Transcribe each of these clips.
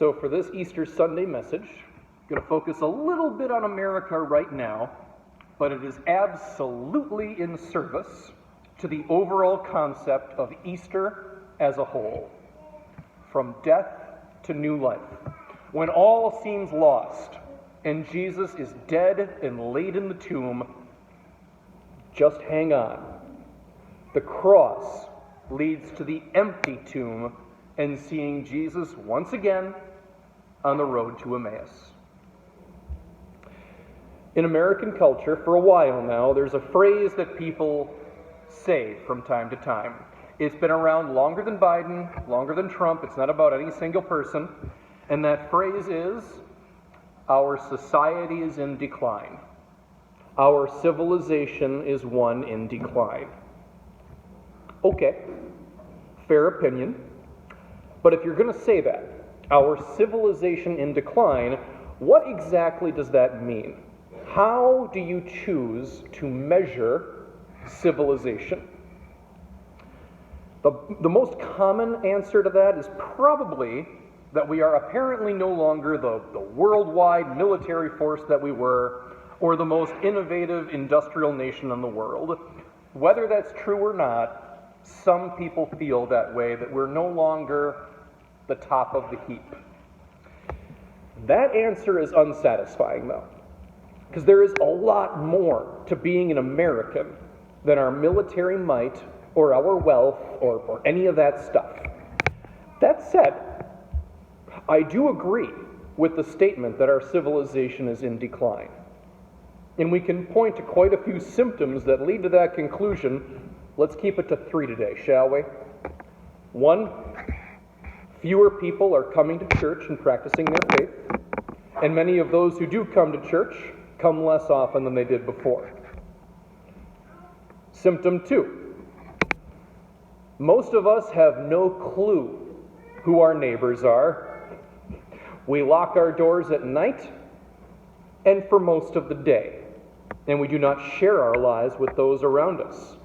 So for this Easter Sunday message, I'm going to focus a little bit on America right now, but it is absolutely in service to the overall concept of Easter as a whole. From death to new life. When all seems lost and Jesus is dead and laid in the tomb, just hang on. The cross leads to the empty tomb and seeing Jesus once again on the road to Emmaus. In American culture, for a while now, there's a phrase that people say from time to time. It's been around longer than Biden, longer than Trump. It's not about any single person. And that phrase is, our society is in decline. Our civilization is one in decline. Okay, fair opinion. But if you're going to say that, our civilization in decline, what exactly does that mean? How do you choose to measure civilization? The most common answer to that is probably that we are apparently no longer the worldwide military force that we were, or the most innovative industrial nation in the world. Whether that's true or not, some people feel that way, that we're no longer the top of the heap. That answer is unsatisfying, though, because there is a lot more to being an American than our military might or our wealth or any of that stuff. That said, I do agree with the statement that our civilization is in decline. And we can point to quite a few symptoms that lead to that conclusion. Let's keep it to 3 today, shall we? 1, fewer people are coming to church and practicing their faith, and many of those who do come to church come less often than they did before. Symptom 2, most of us have no clue who our neighbors are. We lock our doors at night and for most of the day, and we do not share our lives with those around us.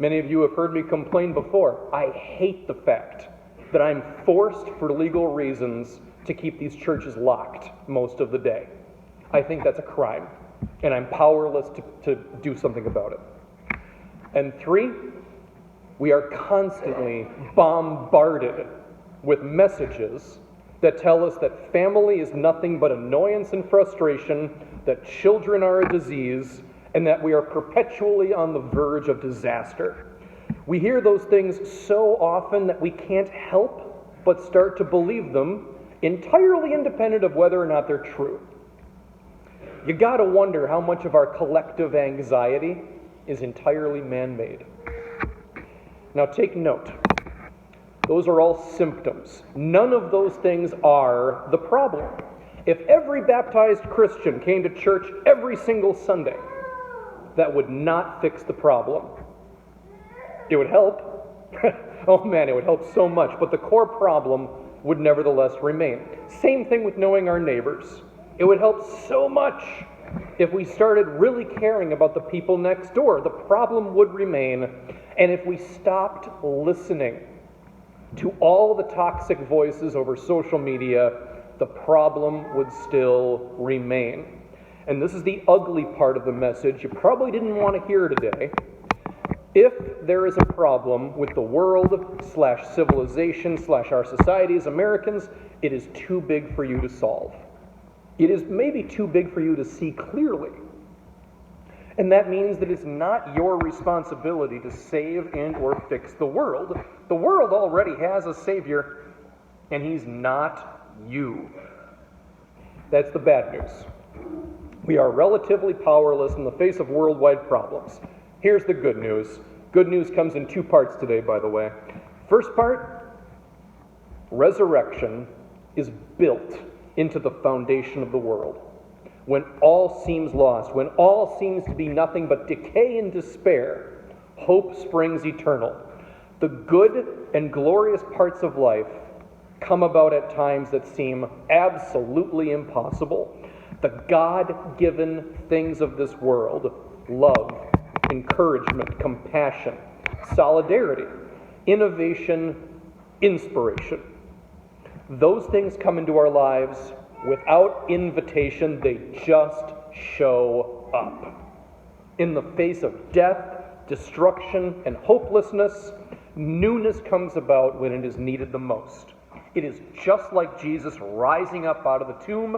Many of you have heard me complain before. I hate the fact that I'm forced for legal reasons to keep these churches locked most of the day. I think that's a crime, and I'm powerless to do something about it. And 3, we are constantly bombarded with messages that tell us that family is nothing but annoyance and frustration, that children are a disease, and that we are perpetually on the verge of disaster. We hear those things so often that we can't help but start to believe them, entirely independent of whether or not they're true. You gotta wonder how much of our collective anxiety is entirely man-made. Now take note. Those are all symptoms. None of those things are the problem. If every baptized Christian came to church every single Sunday, that would not fix the problem. It would help. Oh man, it would help so much, but the core problem would nevertheless remain. Same thing with knowing our neighbors. It would help so much if we started really caring about the people next door. The problem would remain, and if we stopped listening to all the toxic voices over social media, the problem would still remain. And this is the ugly part of the message you probably didn't want to hear today. If there is a problem with the world/civilization/ our society as Americans, it is too big for you to solve. It is maybe too big for you to see clearly. And that means that it's not your responsibility to save and or fix the world. The world already has a savior, and he's not you. That's the bad news. We are relatively powerless in the face of worldwide problems. Here's the good news. Good news comes in 2 parts today, by the way. First part, resurrection is built into the foundation of the world. When all seems lost, when all seems to be nothing but decay and despair, hope springs eternal. The good and glorious parts of life come about at times that seem absolutely impossible. The God-given things of this world, love, encouragement, compassion, solidarity, innovation, inspiration. Those things come into our lives without invitation. They just show up. In the face of death, destruction, and hopelessness, newness comes about when it is needed the most. It is just like Jesus rising up out of the tomb.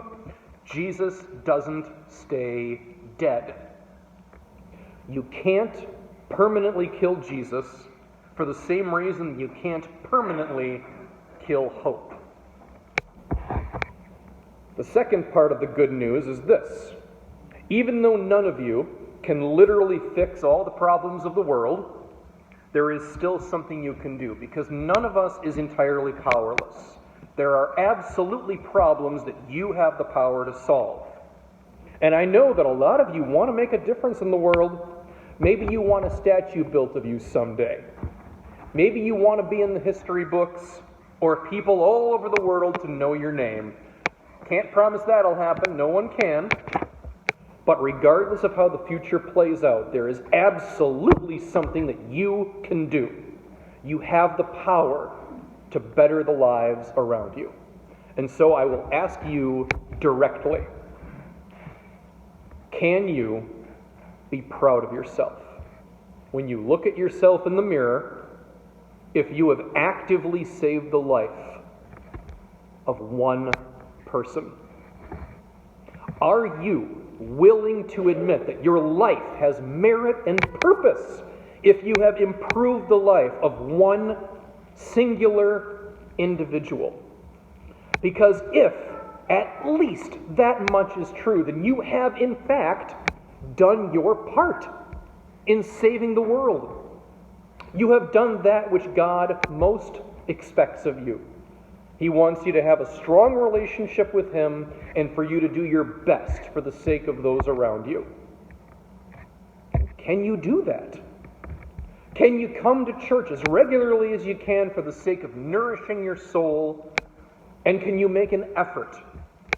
Jesus doesn't stay dead. You can't permanently kill Jesus for the same reason you can't permanently kill hope. The second part of the good news is this. Even though none of you can literally fix all the problems of the world, there is still something you can do, because none of us is entirely powerless. There are absolutely problems that you have the power to solve. And I know that a lot of you want to make a difference in the world. Maybe you want a statue built of you someday. Maybe you want to be in the history books, or people all over the world to know your name. Can't promise that'll happen, no one can. But regardless of how the future plays out, there is absolutely something that you can do. You have the power to better the lives around you. And so I will ask you directly, can you be proud of yourself? When you look at yourself in the mirror, if you have actively saved the life of one person, are you willing to admit that your life has merit and purpose if you have improved the life of one singular individual? Because if at least that much is true, then you have in fact done your part in saving the world. You have done that which God most expects of you. He wants you to have a strong relationship with Him and for you to do your best for the sake of those around you. Can you do that? Can you come to church as regularly as you can for the sake of nourishing your soul? And can you make an effort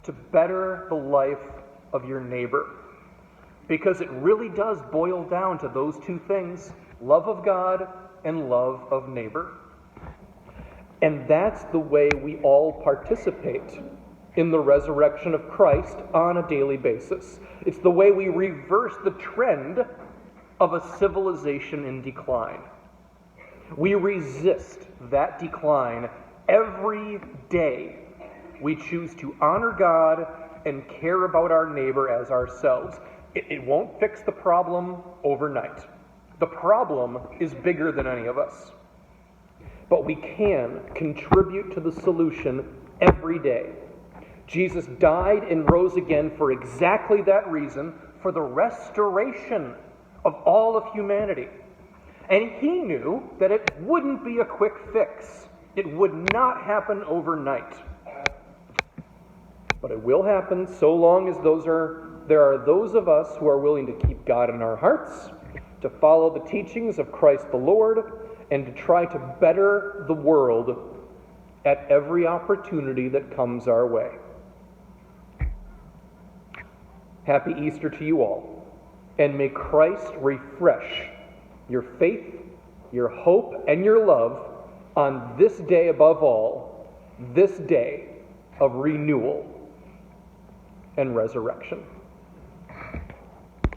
to better the life of your neighbor? Because it really does boil down to those two things: love of God and love of neighbor. And that's the way we all participate in the resurrection of Christ on a daily basis. It's the way we reverse the trend of a civilization in decline. We resist that decline every day. We choose to honor God and care about our neighbor as ourselves. It won't fix the problem overnight. The problem is bigger than any of us. But we can contribute to the solution every day. Jesus died and rose again for exactly that reason, for the restoration of all of humanity. And He knew that it wouldn't be a quick fix. It would not happen overnight. But it will happen so long as there are those of us who are willing to keep God in our hearts, to follow the teachings of Christ the Lord, and to try to better the world at every opportunity that comes our way. Happy Easter to you all, and may Christ refresh your faith, your hope, and your love on this day above all, this day of renewal and resurrection.